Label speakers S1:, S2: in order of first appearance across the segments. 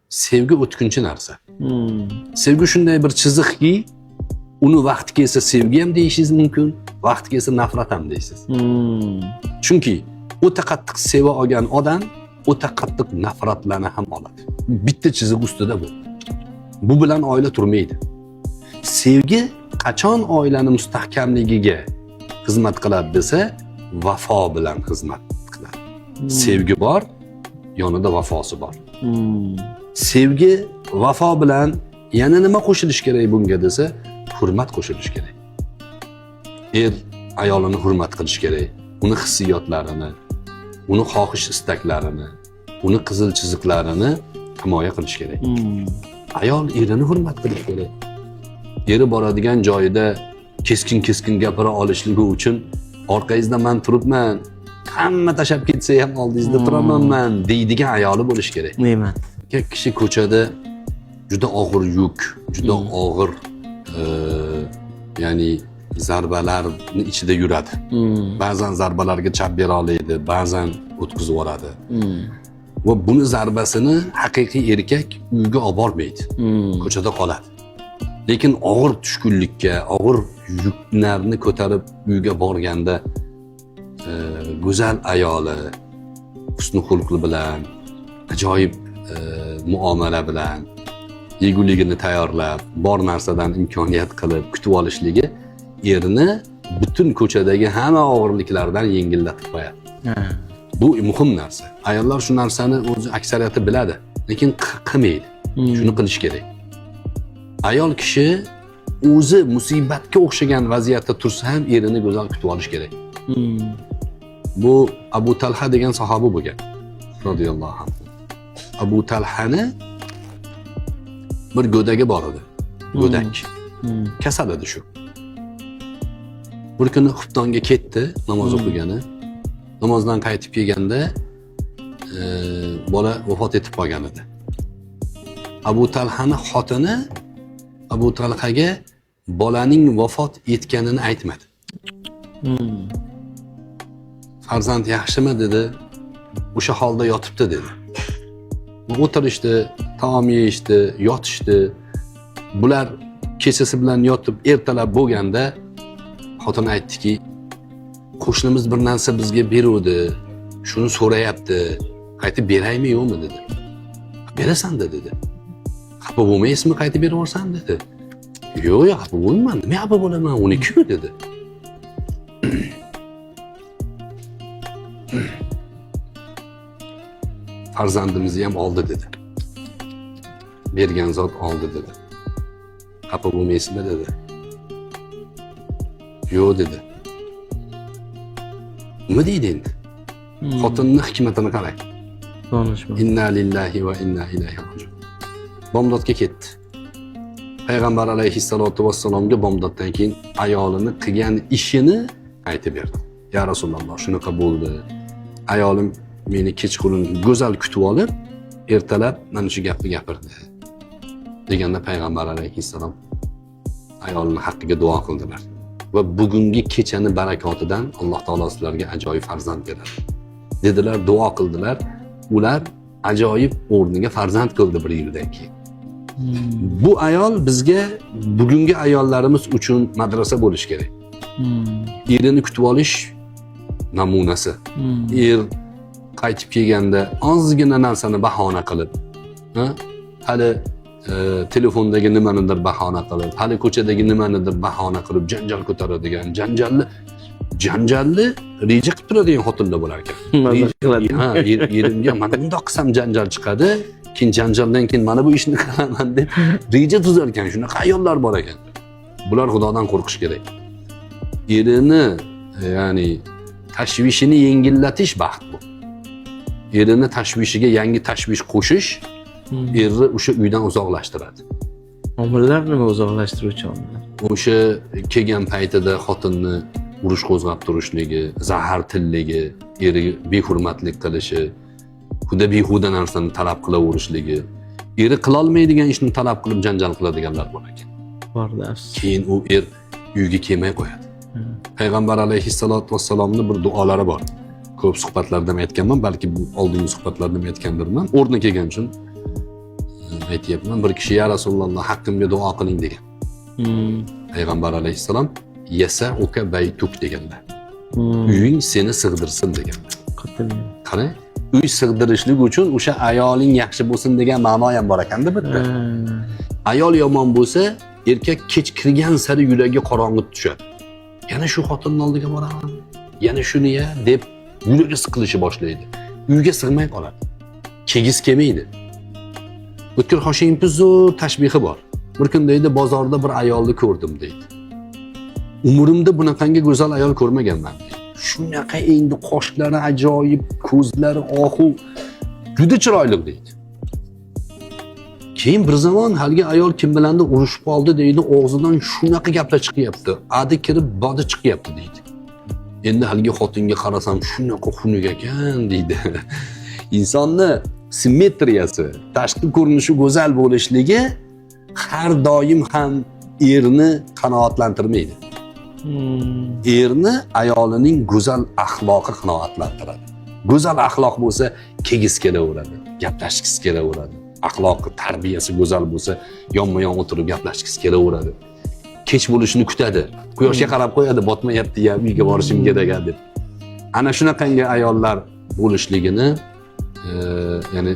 S1: sevgi o'tkinchi narsa. Sevgi shunday bir chiziqki, uni vaqti kelsa sevgi ham deyishingiz mumkin, vaqti kelsa nafrat ham deysiz. Chunki o'ta qattiq seva olgan odam o'ta qattiq nafratlarni ham oladi. Bitta chiziq ustida bu. Bu bilan oila turmaydi. Sevgi qachon oilani mustahkamligiga xizmat qiladi desa, vafo bilan xizmat qiladi. Sevgi bor, yonida vafosi bor. Sevgi, vafo bilan yana nima qo'shilish kerak bunga desa, hurmat qo'shilish kerak. Er ayolini hurmat qilish kerak. Uni hissiyotlarini, uni xohish istaklarini, uni qizil chiziqlarini himoya qilish kerak. Ayol erini hurmat qilish kerak. Eri boradigan joyida keskin gapira olishligi uchun orqangizda men turibman, hamma tashab ketsa ham oldingizda turaman deydigan ayoli bo'lish kerak.
S2: Deyman.
S1: Kishi ko'chada juda og'ir yuk, juda og'ir ya'ni zarbalarning ichida yuradi. Ba'zan zarbalarga chap bera oladi, ba'zan o'tkazib yuboradi. Va buni zarbasini haqiqiy erkak uyga olib bormaydi. Ko'chada qoladi. Lekin og'ir tushkunlikka, og'ir yuklarni ko'tarib uyga borganda go'zal ayoli, husni xulqi bilan, ajoyib muomala bilan, yeguligini tayyorlab, bor narsadan imkoniyat qilib kutib olishligi erini butun ko'chadagi hamma og'irliklardan yengillatib qo'yadi. Bu muhim narsa. Ayollar shu narsani o'zi aksariyati biladi, lekin qilmaydi. Shuni qilish kerak. Ayol kishi o'zi musibatga o'xshagan vaziyatda tursa ham erini go'zal kutib olish kerak. Bu Abu Talha degan sahoba bo'lgan, radhiyallohu anhu. Abu Talhani bir go'dagi bor edi. Go'dak. Kasal edi shu. Bir kuni xuftonga ketdi, namoz o'qigani. Namozdan qaytib kelganda bola vafot etib qolgan edi. Abu Talhani xotini Abu Talhaga bolaning vafot etganini aytmadi. Farzand yaxshimi dedi, o'sha holda yotibdi dedi. O'tirishdi, taom yeyishdi, yotishdi. Bular kechasi bilan yotib ertalab bo'lganda xotini aytdiki, qo'shnimiz bir narsa bizga beruvdi, shuni so'rayapti, qaytib beraymi yo'qmi dedi. Berasan dedi. Xafa bo'lmaysizmi qaytib berib yuborsan dedi. Yo'q, xafa bo'lmayman. Nima xafa bo'laman? 12 dedi. Farzandimizni ham oldi dedi. Bergan zot oldi dedi. Xafa bo'lmaysizmi dedi. Yo'q dedi. Nima deydi endi? Xotinning hikmatini qarang.
S2: Donishmand.
S1: Inna lillahi va inna ilayhi rojiun. Bomdodga ketdi. Payg'ambar alayhissalotu vassalomga bomdoddan keyin ayolini qilgan ishini aytib berdi. Ya Rasululloh, shunaqa bo'ldi. Ayolim meni kechqurun go'zal kutib olib, ertalab mana shu gapni gapirdi. Deganda Payg'ambar alayhissalom ayolining haqqiga duo qildilar. Va bugungi kechani barakotidan Alloh taolo sizlarga ajoyib farzand beradi. Dedilar, duo qildilar. Ular ajoyib o'rniga farzand qildi bir yildan keyin. Bu ayol bizga bugungi ayollarimiz uchun madrasa bo'lish kerak. Erini kutib olish namunasi. Er qaytib kelganda ozgina narsani bahona qilib, hali telefondagi nimanidir bahona qilib, hali ko'chadagi nimanidir bahona qilib janjal ko'taradigan, janjalli reja qilib turadigan xotinlar bo'lar ekan. Erimga mana bundoq qilsam janjal chiqadi, keyin janjaldan keyin mana bu ishni qilaman deb reja tuzar ekan. Shunaqa ayollar bor ekan. Bular Xudodan qo'rqish kerak. Erini, ya'ni tashvishini yengillatish baxt bu. Erini tashvishiga yangi tashvish qo'shish erni o'sha uydan uzoqlashtiradi.
S2: Omillar nima uzoqlashtiruvchi omillar?
S1: O'sha kelgan paytida xotinni urush qo'zg'ab turishligi, zahar tilligi, eriga behurmatlik qilishi, xudo behuda narsani talab qilaverishligi, eri qila olmaydigan ishni talab qilib janjal qiladiganlar bor ekan.
S2: Borda.
S1: Keyin u er uyga kelmay qo'yadi. Payg'ambar alayhissalotu vassalomning bir duolari bor. Ko'p suhbatlarda ham aytganman, balki bu oldingi suhbatlarda ham aytgandirman. O'rni kelgan uchun aytyapman, bir kishi ya Rasululloh haqqimga duo qiling degan. Payg'ambar alayhissalom yasa uka baytuk deganlar. Uying seni sig'dirsin deganlar. Qarang, uy sig'dirishlik uchun o'sha ayoling yaxshi bo'lsin degan ma'no ham bor ekanda bitta. Ayol yomon bo'lsa, erkak kech kirgan sari yuragi qorong'ib tushadi. Yana shu xotinning oldiga boraman, yana shuni ya deb yuragi siqilishi boshlaydi. Uyga sig'may qoladi. Kegiz kelmaydi. O'tkir Hoshimovning zo'r tashbihi bor. Bir kun deydi, bozorda bir ayolni ko'rdim deydi. Umrimda bunaqangi go'zal ayol ko'rmaganman deydi. Shunaqa endi qoshlari ajoyib, ko'zlari ohu, juda chiroyli deydi. Keyin bir zaman haligi ayol kim bilandir urushib qoldi deydi, og'zidan shunaqa gaplar chiqyapti. Adi kirib bodi chiqyapti deydi. Endi haligi xotinga qarasam shunaqa xunuk ekan deydi. Insonni simmetriyasi, tashqi ko'rinishi go'zal bo'lishligi har doim ham erni qanoatlantirmaydi. Erni ayolining go'zal axloqi qanoatlantiradi. Go'zal axloq bo'lsa, kegiz kelaveradi, gaplashgisi kelaveradi. Axloqi, tarbiyasi go'zal bo'lsa, yonma-yon o'tirib gaplashgisi kelaveradi. Kech bo'lishini kutadi. Quyoshga qarab qo'yadi, botmayapti-ya, uyga borishim kerak deb. Ana shunaqangi ayollar bo'lishligini, ya'ni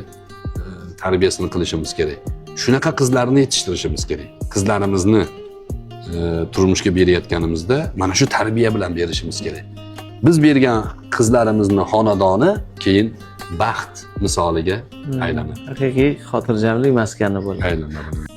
S1: tarbiyasini qilishimiz kerak. Shunaqa qizlarni yetishtirishimiz kerak. Qizlarimizni turmushga berayotganimizda mana shu tarbiya bilan berishimiz kerak. Biz bergan qizlarimizni xonadoni keyin baxt misoliga aylanadi.
S2: Haqiqiy xotirjamlik maskani bo'ladi.
S1: Aylanadi.